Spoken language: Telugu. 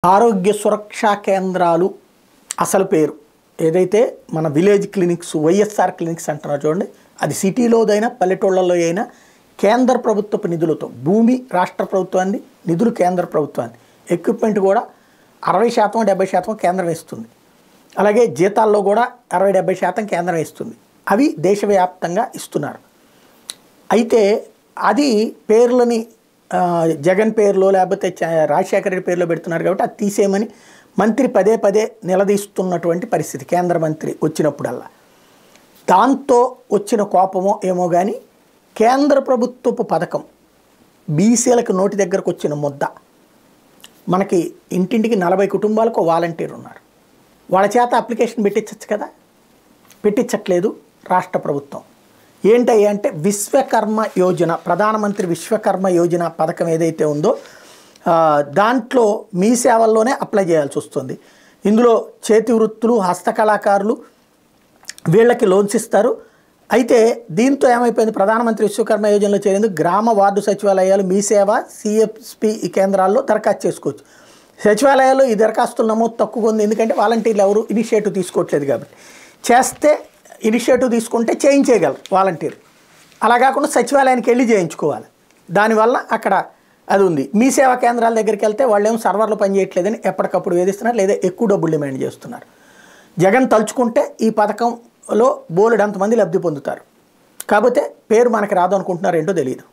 ఆరోగ్య సురక్షా కేంద్రాలు అసలు పేరు ఏదైతే మన విలేజ్ క్లినిక్స్ వైఎస్ఆర్ క్లినిక్స్ అంటున్నారు చూడండి, అది సిటీలోదైనా పల్లెటూళ్ళలో అయినా కేంద్ర ప్రభుత్వపు నిధులతో, భూమి రాష్ట్ర ప్రభుత్వాన్ని, నిధులు కేంద్ర ప్రభుత్వాన్ని, ఎక్విప్మెంట్ కూడా 60% 70% కేంద్రం ఇస్తుంది. అలాగే జీతాల్లో కూడా 60-70% కేంద్రం ఇస్తుంది. అవి దేశవ్యాప్తంగా ఇస్తున్నారు. అయితే అది పేర్లని జగన్ పేరులో లేకపోతే రాజశేఖర రెడ్డి పేరులో పెడుతున్నారు కాబట్టి అది తీసేయమని మంత్రి పదే పదే నిలదీస్తున్నటువంటి పరిస్థితి కేంద్ర మంత్రి వచ్చినప్పుడల్లా. దాంతో వచ్చిన కోపమో ఏమో కానీ కేంద్ర ప్రభుత్వపు పథకం బీసీలకు నోటి దగ్గరకు వచ్చిన ముద్ద, మనకి ఇంటింటికి 40 కుటుంబాలకు వాలంటీర్ ఉన్నారు, వాళ్ళ చేత అప్లికేషన్ పెట్టించచ్చు కదా, పెట్టించట్లేదు రాష్ట్ర ప్రభుత్వం. ఏంటయ్యా అంటే విశ్వకర్మ యోజన, ప్రధానమంత్రి విశ్వకర్మ యోజన పథకం ఏదైతే ఉందో దాంట్లో మీ సేవల్లోనే అప్లై చేయాల్సి వస్తుంది. ఇందులో చేతి వృత్తులు, హస్తకళాకారులు వీళ్ళకి లోన్స్ ఇస్తారు. అయితే దీంతో ఏమైపోయింది, ప్రధానమంత్రి విశ్వకర్మ యోజనలో చేరేందుకు గ్రామ వార్డు సచివాలయాలు మీ సేవ సిఎఫ్పి కేంద్రాల్లో దరఖాస్తు చేసుకోవచ్చు. సచివాలయాల్లో ఈ దరఖాస్తుల నమోదు తక్కువ ఉంది, ఎందుకంటే వాలంటీర్లు ఎవరు ఇనిషియేటివ్ తీసుకోవట్లేదు కాబట్టి. చేస్తే ఇనిషియేటివ్ తీసుకుంటే చేయించేయగలరు వాలంటీర్, అలా కాకుండా సచివాలయానికి వెళ్ళి చేయించుకోవాలి. దానివల్ల అక్కడ అది ఉంది. మీ సేవా కేంద్రాల దగ్గరికి వెళ్తే వాళ్ళేమో సర్వర్లు పనిచేయట్లేదని ఎప్పటికప్పుడు వేధిస్తున్నారు, లేదా ఎక్కువ డబ్బులు డిమాండ్ చేస్తున్నారు. జగన్ తలుచుకుంటే ఈ పథకంలో బోలెడంతమంది లబ్ధి పొందుతారు, కాకపోతే పేరు మనకి రాదు అనుకుంటున్నారు, ఏంటో తెలియదు.